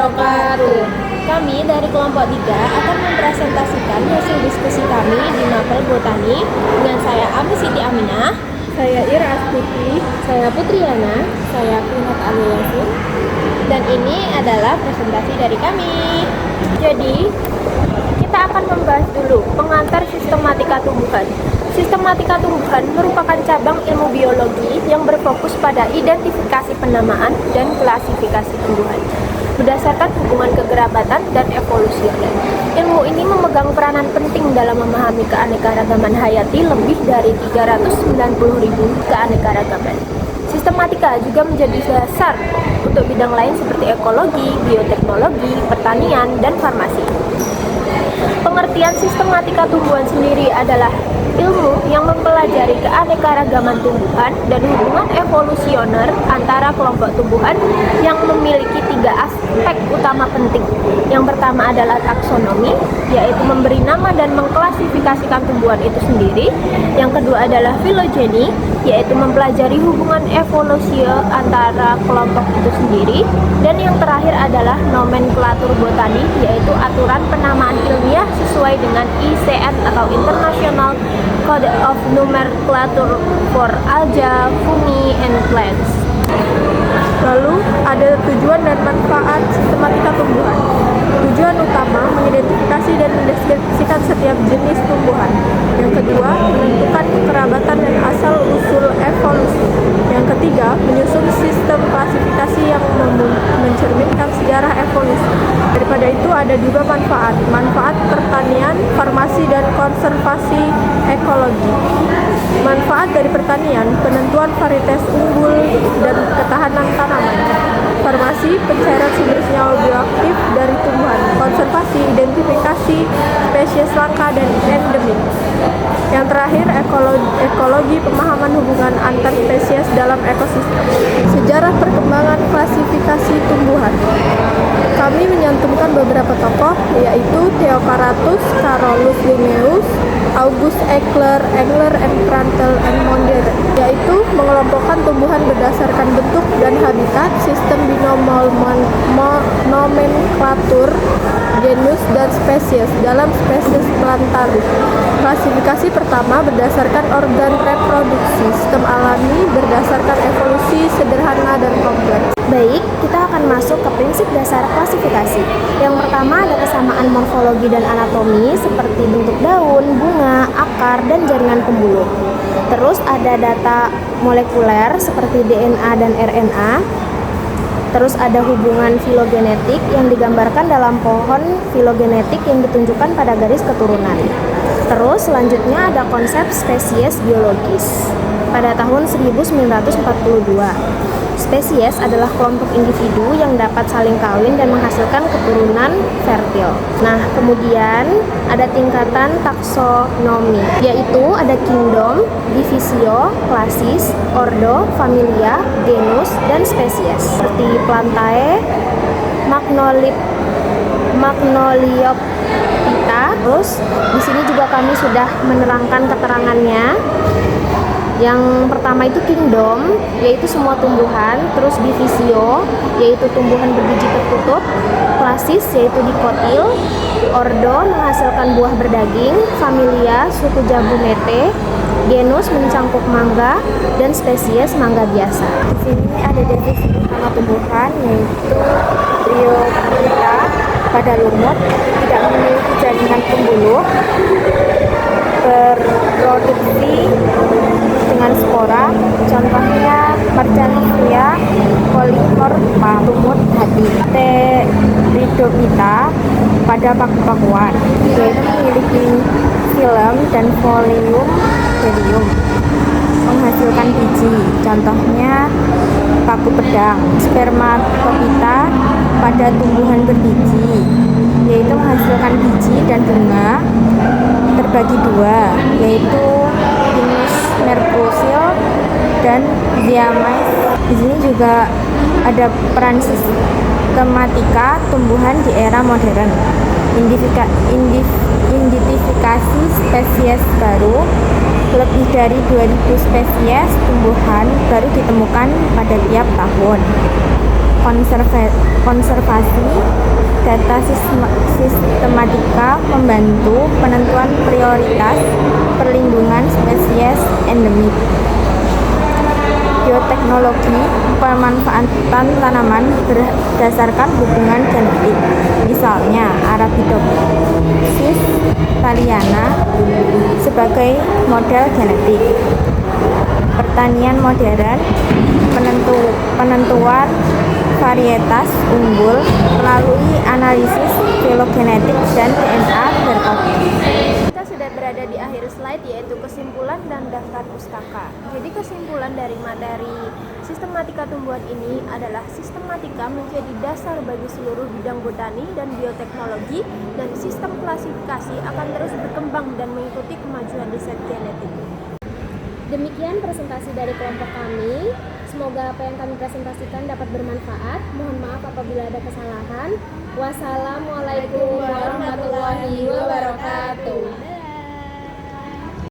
wabarakatuh. Kami dari kelompok 3 akan mempresentasikan hasil diskusi kami di Mapel Botani dengan saya Ami Siti Aminah, Saya Ira Astuti. saya Putriana, Saya Kunat Aliasin. dan ini adalah presentasi dari kami. Jadi, kita akan membahas dulu pengantar sistematika tumbuhan. Sistematika tumbuhan merupakan cabang ilmu biologi yang berfokus pada identifikasi penamaan dan klasifikasi tumbuhan berdasarkan hubungan kekerabatan dan evolusioner. Ilmu ini memegang peranan penting dalam memahami keanekaragaman hayati lebih dari 390.000 keanekaragaman. Sistematika juga menjadi dasar untuk bidang lain seperti ekologi, bioteknologi, pertanian, dan farmasi. Pengertian sistematika tumbuhan sendiri adalah ilmu yang mempelajari keanekaragaman tumbuhan dan hubungan evolusioner antara kelompok tumbuhan yang memiliki 3 aspek utama penting. Yang pertama adalah taksonomi, yaitu memberi nama dan mengklasifikasikan tumbuhan itu sendiri. Yang kedua adalah filogeni, yaitu mempelajari hubungan evolusi antara kelompok itu sendiri. Dan yang terakhir adalah nomenklatur botani, yaitu aturan penamaan ilmiah sesuai dengan ICN atau International Code of Nomenclature for Algae, Fungi, and Plants. Lalu ada tujuan dan manfaat sistematika tumbuhan. Tujuan utama mengidentifikasi dan mendeskripsikan setiap jenis tumbuhan. Yang kedua, menentukan kekerabatan dan asal-usul evolusi. Yang ketiga, menyusun sistem klasifikasi yang mencerminkan sejarah evolusi. Daripada itu ada juga manfaat pertanian, farmasi, dan konservasi ekologi. Manfaat dari pertanian, penentuan varietas unggul dan ketahanan tanaman. Farmasi, pencairan sumber senyawa bioaktif dari tumbuhan. Konservasi, identifikasi spesies langka dan endemik. Yang terakhir, ekologi, pemahaman hubungan antar spesies dalam ekosistem. Sejarah perkembangan klasifikasi tumbuhan. Kami menyantumkan beberapa tokoh, yaitu Theopharatus, Carolus Linnaeus, August Engler, and Prantl and Monder, yaitu mengelompokkan tumbuhan berdasarkan bentuk dan habitat, sistem binomal nomenklatur, genus dan spesies dalam spesies Plantarum. Klasifikasi pertama berdasarkan organ reproduksi, sistem alami berdasarkan evolusi sederhana dan kompleks. Baik, kita akan masuk ke prinsip dasar klasifikasi. Yang pertama ada kesamaan morfologi dan anatomi seperti bentuk daun, bunga, akar, dan jaringan pembuluh. Terus ada data molekuler seperti DNA dan RNA. Terus ada hubungan filogenetik yang digambarkan dalam pohon filogenetik yang ditunjukkan pada garis keturunan. Terus selanjutnya ada konsep spesies biologis. Pada tahun 1942, spesies adalah kelompok individu yang dapat saling kawin dan menghasilkan keturunan fertil. Nah, kemudian ada tingkatan taksonomi, yaitu ada kingdom, divisio, klasis, ordo, familia, genus, dan spesies. Seperti Plantae, Magnoliophyta. Terus di sini juga kami sudah menerangkan keterangannya. Yang pertama itu kingdom, yaitu semua tumbuhan. Terus divisio, yaitu tumbuhan berbiji tertutup. Klasis, yaitu dikotil. Ordo, menghasilkan buah berdaging. Familia, suku Jabumete. Genus, mencangkup mangga. Dan spesies, mangga biasa. Di sini ada definisi nama tumbuhan, yaitu Bryophyta pada lumut, tidak memiliki jaringan pembuluh, berproduksi dengan spora, contohnya Merchantia polycorpa, lumut hati. Rhizophyta pada paku-pakuan, yaitu memiliki film dan folium, menghasilkan biji, contohnya paku pedang. Spermatophyta pada tumbuhan berbiji, yaitu menghasilkan biji dan bunga. Terbagi 2, yaitu Pinus mercursil dan Diamais. Di sini juga ada peran sistematika tumbuhan di era modern. Identifikasi spesies baru, lebih dari 2000 spesies tumbuhan baru ditemukan pada tiap tahun. konservasi data sistematika membantu penentuan prioritas perlindungan spesies endemik. Bioteknologi pemanfaatan tanaman berdasarkan hubungan genetik, misalnya Arabidopsis thaliana sebagai model genetik. Pertanian modern, penentuan varietas unggul melalui analisis filogenetik dan DNA berkode. Kita sudah berada di akhir slide, yaitu kesimpulan dan daftar pustaka. Jadi kesimpulan dari materi sistematika tumbuhan ini adalah sistematika menjadi dasar bagi seluruh bidang botani dan bioteknologi, dan sistem klasifikasi akan terus berkembang dan mengikuti kemajuan riset genetik. Demikian presentasi dari kelompok kami. Semoga apa yang kami presentasikan dapat bermanfaat. Mohon maaf apabila ada kesalahan. Wassalamualaikum warahmatullahi wabarakatuh.